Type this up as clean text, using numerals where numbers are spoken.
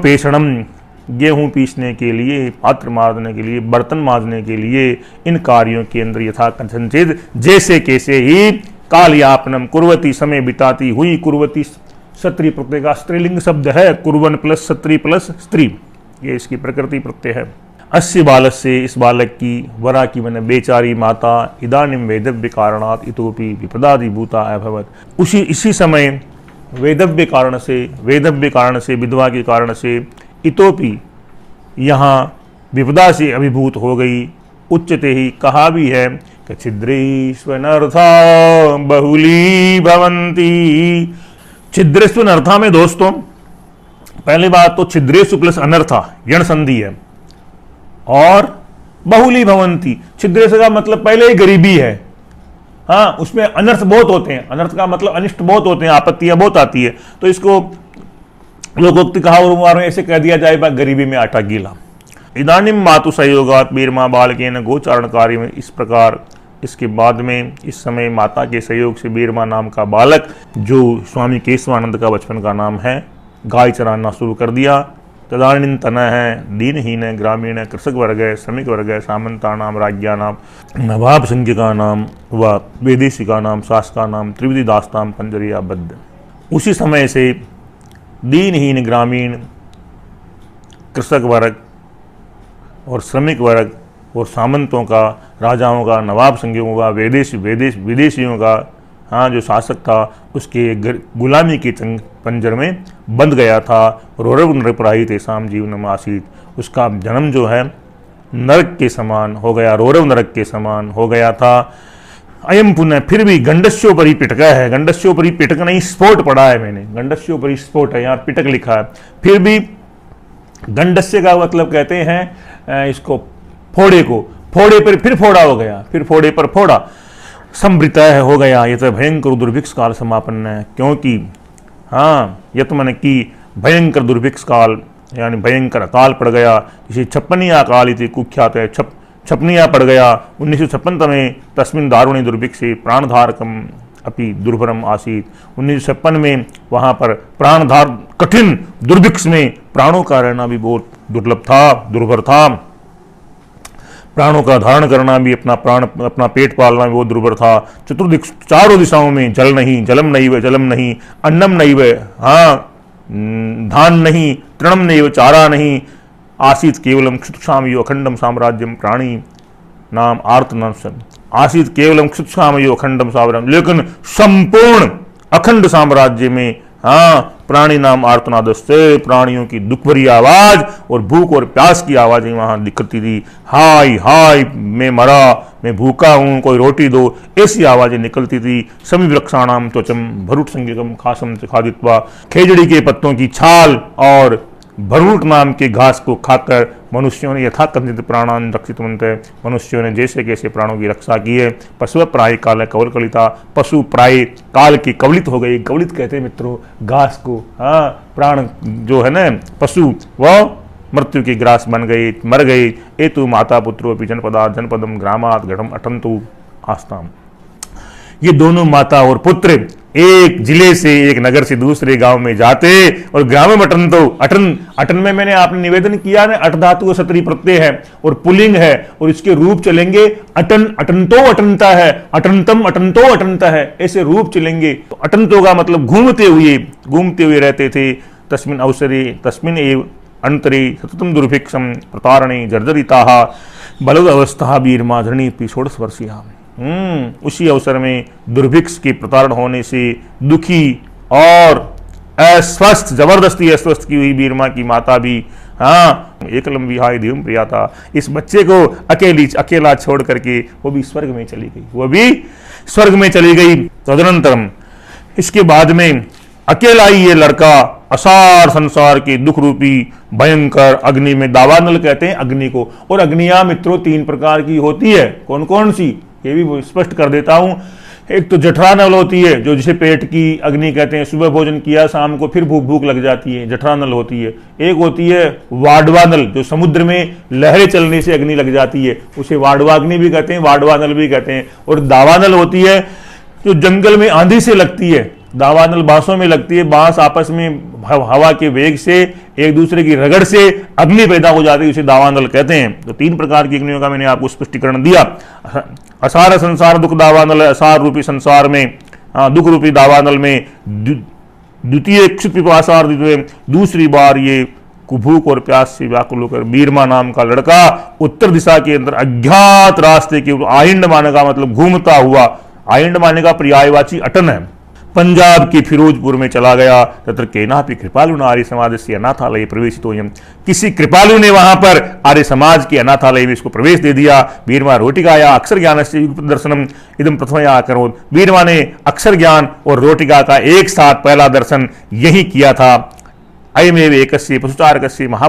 पेषणम, गेहूं पीसने के लिए, पात्र मारने के लिए, बर्तन मांजने के लिए, इन कार्यों के अंदर यथा कथनचित जैसे कैसे ही कालयापनम कुर्वती, समय बिताती हुई, कुर्वती सत्री प्रत्यय का स्त्रीलिंग शब्द है, कुर्वन प्लस सत्री प्लस स्त्री, ये इसकी प्रकृति प्रत्यय है। अस्य बालक से, इस बालक की, वरा की मन बेचारी माता, इदानीम वेदव्य कारणात इतोपि विपदादिभूता अभवत, इसी समय वेदव्य कारण से, विधवा के कारण से, इतोपि यहाँ विपदा से अभिभूत हो गई। उच्चते ही, कहा भी है कि छिद्रेष्वनर्था बहुली भवंती। छिद्रेष्वनर्था में दोस्तों पहली बात तो छिद्रेषु प्लस अनर्था यण संधि है, और बहुली भवंती, छिद्रेषु का मतलब पहले ही गरीबी है, हाँ उसमें अनर्थ बहुत होते हैं, अनर्थ का मतलब अनिष्ट बहुत होते हैं, आपत्तियां बहुत आती है, तो इसको लोकोक्ति कहा और ऐसे कह दिया जाए गरीबी में आटा गीला। इदानीम मातु सहयोगात बीरमा बालकेन गोचारण कार्य में, इस प्रकार इसके बाद में इस समय माता के सहयोग से बीरमा नाम का बालक, जो स्वामी केशवानंद का बचपन का नाम है, गाय चराना शुरू कर दिया। तदानीं तना है, दीनहीन है, ग्रामीण है, कृषक वर्ग है, श्रमिक वर्ग है, सामंता नाम, राज्ञा नाम, नवाब संज्ञका नाम व वेदेशिका नाम, शासका नाम, त्रिविधि दास्ताम पंजरिया बद्ध। उसी समय से दीनहीन, ग्रामीण, कृषक वर्ग और श्रमिक वर्ग और सामंतों का, राजाओं का, नवाब संज्ञों का, विदेशियों का, हाँ जो शासक था उसके गुलामी के पंजर में बंध गया था। रौरव नरपराही तेसाम जीवनम आसीत, उसका जन्म जो है नरक के समान हो गया, रौरव नरक के समान हो गया था। अयम पुनः, फिर भी गंडस्योपरि पिटका है, गंडस्योपरि पिटक नहीं स्फोट पढ़ा है मैंने, गंडस्योपरि स्फोट है, यहाँ पिटक लिखा है। फिर भी गंडस्य का मतलब कहते हैं इसको फोड़े को, फोड़े पर फिर फोड़ा हो गया, फिर फोड़े पर फोड़ा, संवृतः हो गया। यह तो भयंकर दुर्भिक्ष काल समापन्न है, क्योंकि हाँ यत मन की भयंकर दुर्भिक्ष काल यानी भयंकर अकाल पड़ गया, इसे छप्पनिया काल इति कुख्यात है, छपनिया पड़ गया 1956 में। तस्मिन दारुणी दुर्भिक्षे प्राणधारकम अपि दुर्भरम आसीत, 1956 में वहाँ पर प्राणधार कठिन दुर्भिक्ष में प्राणों का रहना भी बहुत दुर्लभ था, दुर्भर था। प्राणों का धारण करना भी, अपना पेट पालना भी बहुत दुर्भर था। चतुर्दिक, चारों दिशाओं में जल नहीं, जलम नहीं, अन्नम नहीं व, हाँ धान नहीं, तृणम नहीं व, चारा नहीं। आसीत केवलम क्षुत्क्षामयो अखंडम साम्राज्यम प्राणी नाम आर्तनाम, आसीत केवलम क्षुत्क्षामयो अखंडम साम्राज्यम, लेकिन संपूर्ण अखंड साम्राज्य में हाँ प्राणी नाम आर्तनाद से, प्राणियों की दुख भरी आवाज और भूख और प्यास की आवाजें वहां दिखती थी। हाय हाय मैं मरा, मैं भूखा हूं, कोई रोटी दो, ऐसी आवाजें निकलती थी। समी वृक्षाणाम त्वचम भरूट संज्ञकम खासम खादित्वा, खेजड़ी के पत्तों की छाल और भरूट नाम के घास को खाकर मनुष्यों ने यथा कथित प्राणान रक्षितवंत, मनुष्यों ने जैसे कैसे प्राणों की रक्षा की है। पशु प्राय काल कवल कलिता, पशु प्राय काल की कवलित हो गई। कवलित कहते हैं मित्रों घास को, हाँ प्राण जो है ना पशु वह मृत्यु के ग्रास बन गए, मर गए। ए तु माता पुत्रो अपि जनपदा जनपदम ग्रामात घटम अटंतु आस्ताम, ये दोनों माता और पुत्र एक जिले से, एक नगर से दूसरे गांव में जाते और ग्राम में अटन में मैंने आपने निवेदन किया ना, अट धातु सत्री प्रत्यय है और पुलिंग है और इसके रूप चलेंगे अटन, अटंतो अटनता है, अटंतम अटंतो अटनता है, ऐसे रूप चलेंगे। तो अटंतो का मतलब घूमते हुए रहते थे। तस्मिन अवसरे तस्मिन एव अंतरे सततम दुर्भिक्षम प्रतारणे जर्जरिता बलद अवस्था बीरमा धरणी षोडश वर्षीया, उसी अवसर में दुर्भिक्ष के प्रताड़न होने से दुखी और अस्वस्थ, जबरदस्ती अस्वस्थ की हुई बीरमा की माता भी हाँ एकलम विहाय दिवम प्रियाता, इस बच्चे को अकेला छोड़ करके वो भी स्वर्ग में चली गई, तदनंतरम इसके बाद में अकेला ही ये लड़का असार संसार के दुख रूपी भयंकर अग्नि में, दावानल कहते हैं अग्नि को। और अग्नियां मित्रों 3 प्रकार की होती है, कौन कौन सी ये भी स्पष्ट कर देता हूं। एक तो जठरानल होती है, जो जिसे पेट की अग्नि कहते हैं, सुबह भोजन किया शाम को फिर भूख लग जाती है, जठरानल होती है। एक होती है वाडवानल, जो समुद्र में लहरें चलने से अग्नि लग जाती है, उसे वाडवाग्नि भी कहते हैं, वाडवानल भी कहते हैं। और दावानल होती है जो जंगल में आंधी से लगती है, दावानल बांसों में लगती है, बांस आपस में हवा के वेग से एक दूसरे की रगड़ से अग्नि पैदा हो जाती है, उसे दावानल कहते हैं। तो 3 प्रकार की अग्नियों का मैंने आपको स्पष्टीकरण दिया। असार संसार दुख दावानल, असार रूपी संसार में दुख रूपी दावानल में द्वितीय क्षुत पिपासार, दूसरी बार ये कुभूक और प्यास से व्याकुल होकर बीरमा नाम का लड़का उत्तर दिशा के अंदर अज्ञात रास्ते के आइंड माने का मतलब घूमता हुआ, आइंड माने का पर्यायवाची अटन है, पंजाब के फिरोजपुर में चला गया। तत्र केनापि कृपालु आर्य समाज से अनाथालय प्रवेशितो यम, किसी कृपालु ने वहां पर आर्य समाज के अनाथालय में इसको प्रवेश दे दिया। बीरमा रोटिकाया अक्षर ज्ञान से युगपत दर्शनम इदम प्रथमया करोत्, बीरमा ने अक्षर ज्ञान और रोटिका का एक साथ पहला दर्शन यही किया था। अयमेव एकस्य पशुचारकस्य महा